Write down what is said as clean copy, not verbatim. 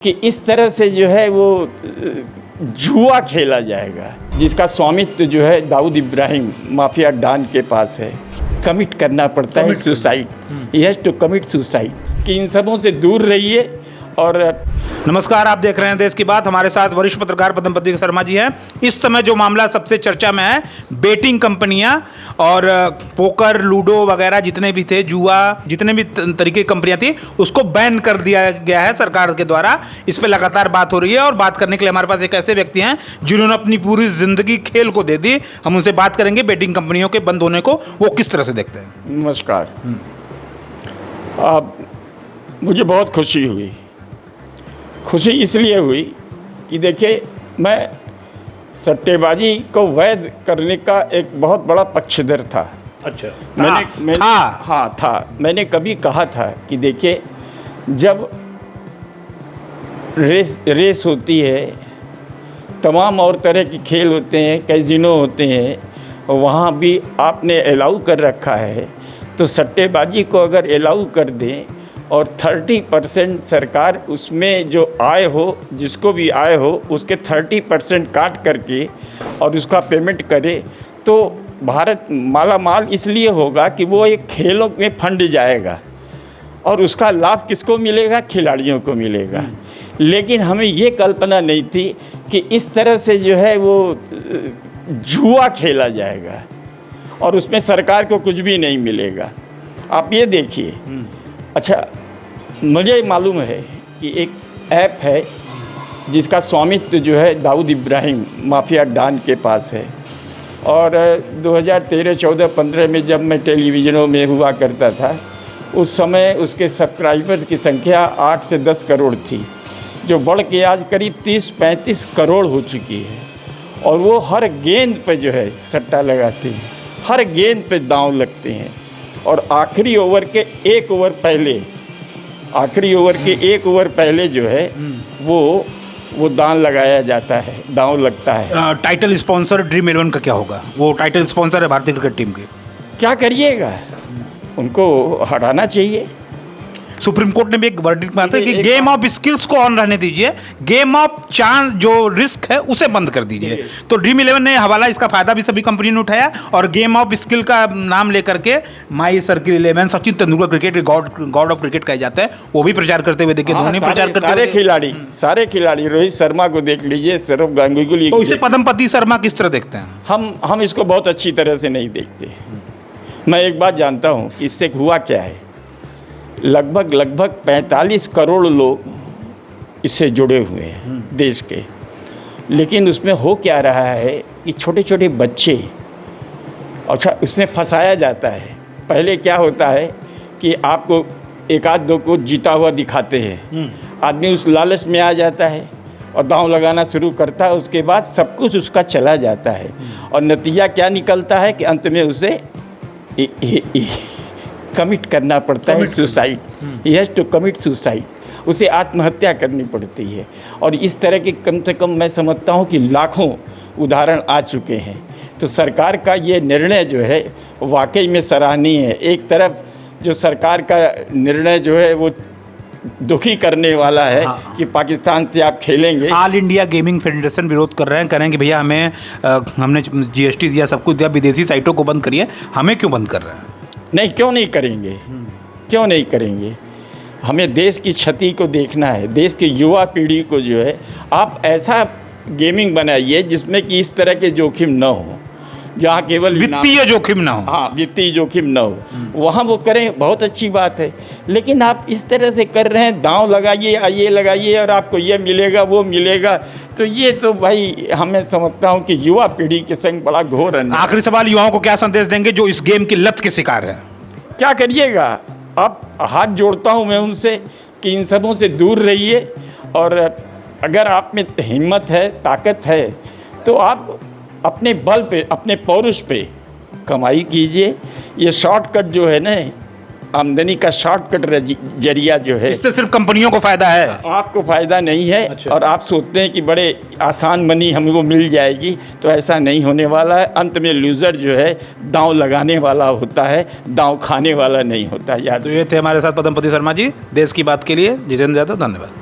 कि इस तरह से जो है वो जुआ खेला जाएगा, जिसका स्वामित्व जो है दाऊद इब्राहिम माफिया डॉन के पास है। कमिट करना पड़ता है suicide, he has to commit suicide. कि इन सबों से दूर रहिए। और नमस्कार, आप देख रहे हैं देश की बात। हमारे साथ वरिष्ठ पत्रकार पद्मपति शर्मा जी हैं। इस समय जो मामला सबसे चर्चा में है, बेटिंग कंपनियां और पोकर, लूडो वगैरह जितने भी थे, जुआ, जितने भी तरीके की कंपनियां थी, उसको बैन कर दिया गया है सरकार के द्वारा। इस पर लगातार बात हो रही है और बात करने के लिए हमारे पास एक ऐसे व्यक्ति हैं जिन्होंने अपनी पूरी जिंदगी खेल को दे दी। हम उनसे बात करेंगे बेटिंग कंपनियों के बंद होने को वो किस तरह से देखते हैं। नमस्कार। मुझे बहुत खुशी हुई। खुशी इसलिए हुई कि देखिए, मैं सट्टेबाजी को वैध करने का एक बहुत बड़ा पक्षधर था। अच्छा, मैंने कभी कहा था कि देखिए, जब रेस होती है, तमाम और तरह के खेल होते हैं, कैसीनो होते हैं, वहाँ भी आपने अलाउ कर रखा है, तो सट्टेबाजी को अगर अलाउ कर दें और 30% सरकार उसमें जो आय हो, जिसको भी आय हो, उसके 30% काट करके और उसका पेमेंट करे, तो भारत माला माल इसलिए होगा कि वो एक खेलों में फंड जाएगा और उसका लाभ किसको मिलेगा? खिलाड़ियों को मिलेगा। लेकिन हमें ये कल्पना नहीं थी कि इस तरह से जो है वो जुआ खेला जाएगा और उसमें सरकार को कुछ भी नहीं मिलेगा। आप ये देखिए। अच्छा, मुझे मालूम है कि एक ऐप है जिसका स्वामित्व जो है दाऊद इब्राहिम माफिया डॉन के पास है, और 2013, 14, 15 में जब मैं टेलीविज़नों में हुआ करता था, उस समय उसके सब्सक्राइबर्स की संख्या 8 से 10 करोड़ थी, जो बढ़ के आज करीब 30-35 करोड़ हो चुकी है। और वो हर गेंद पे जो है सट्टा लगाते हैं, हर गेंद पे दांव लगते हैं, और आखिरी ओवर के एक ओवर पहले जो है वो दांव लगाया जाता है, दांव लगता है। टाइटल स्पॉन्सर ड्रीम 11 का क्या होगा? वो टाइटल स्पॉन्सर है भारतीय क्रिकेट टीम के। क्या करिएगा, उनको हटाना चाहिए। सुप्रीम कोर्ट ने भी एक वर्डिक्ट में आता है कि गेम ऑफ स्किल्स को ऑन रहने दीजिए, गेम ऑफ चांस जो रिस्क है उसे बंद कर दीजिए। तो ड्रीम 11 ने हवाला, इसका फायदा भी सभी कंपनी ने उठाया, और गेम ऑफ स्किल का नाम लेकर के my circle 11, Sachin Tendulkar cricket god of cricket कहे जाते हैं, वो भी प्रचार करते हुए देखिए। धोनी प्रचार करते हुए, सारे खिलाड़ी, रोहित शर्मा को देख लीजिए, सौरव गांगुली। तो इसे पद्मपति शर्मा किस तरह देखते हैं? हम इसको बहुत अच्छी तरह से नहीं देखते। मैं एक बात जानता हूँ कि इससे हुआ क्या है। लगभग 45 करोड़ लोग इससे जुड़े हुए हैं देश के, लेकिन उसमें हो क्या रहा है कि छोटे छोटे बच्चे, अच्छा, उसमें फंसाया जाता है। पहले क्या होता है कि आपको एक आध दो को जीता हुआ दिखाते हैं, आदमी उस लालच में आ जाता है और दांव लगाना शुरू करता है। उसके बाद सब कुछ उसका चला जाता है, और नतीजा क्या निकलता है कि अंत में उसे कमिट करना पड़ता है suicide, he has to commit suicide. उसे आत्महत्या करनी पड़ती है। और इस तरह के कम से कम मैं समझता हूँ कि लाखों उदाहरण आ चुके हैं। तो सरकार का ये निर्णय जो है वाकई में सराहनीय है। एक तरफ जो सरकार का निर्णय जो है वो दुखी करने वाला है कि पाकिस्तान से आप खेलेंगे। ऑल इंडिया गेमिंग फेडरेशन विरोध कर रहे हैं, कह रहे हैं कि भैया हमने GST दिया, सब कुछ दिया, विदेशी साइटों को बंद करिए, हमें क्यों बंद कर रहे हैं? नहीं, क्यों नहीं करेंगे, क्यों नहीं करेंगे? हमें देश की क्षति को देखना है, देश की युवा पीढ़ी को जो है आप ऐसा गेमिंग बनाइए जिसमें कि इस तरह के जोखिम न हो, जहाँ केवल वित्तीय जोखिम ना हो। हाँ, वित्तीय जोखिम न हो, वहाँ वो करें, बहुत अच्छी बात है। लेकिन आप इस तरह से कर रहे हैं, दांव लगाइए, ये लगाइए और आपको ये मिलेगा, वो मिलेगा, तो ये तो भाई हमें समझता हूँ कि युवा पीढ़ी के संग बड़ा घोर अन्याय। आखिरी सवाल, युवाओं को क्या संदेश देंगे जो इस गेम की लत के शिकार है? क्या करिएगा? आप हाथ जोड़ता हूँ मैं उनसे कि इन सबों से दूर रहिए, और अगर आप में हिम्मत है, ताकत है, तो आप अपने बल पे, अपने पौरुष पे कमाई कीजिए। ये शॉर्टकट जो है ना, आमदनी का शॉर्टकट जरिया जो है, इससे सिर्फ कंपनियों को फायदा है, आपको फायदा नहीं है। अच्छा। और आप सोचते हैं कि बड़े आसान मनी हमको मिल जाएगी, तो ऐसा नहीं होने वाला है। अंत में लूज़र जो है दांव लगाने वाला होता है, दांव खाने वाला नहीं होता। याद। तो ये थे हमारे साथ पद्मपति शर्मा जी, देश की बात के लिए। जितेंद्र यादव, धन्यवाद।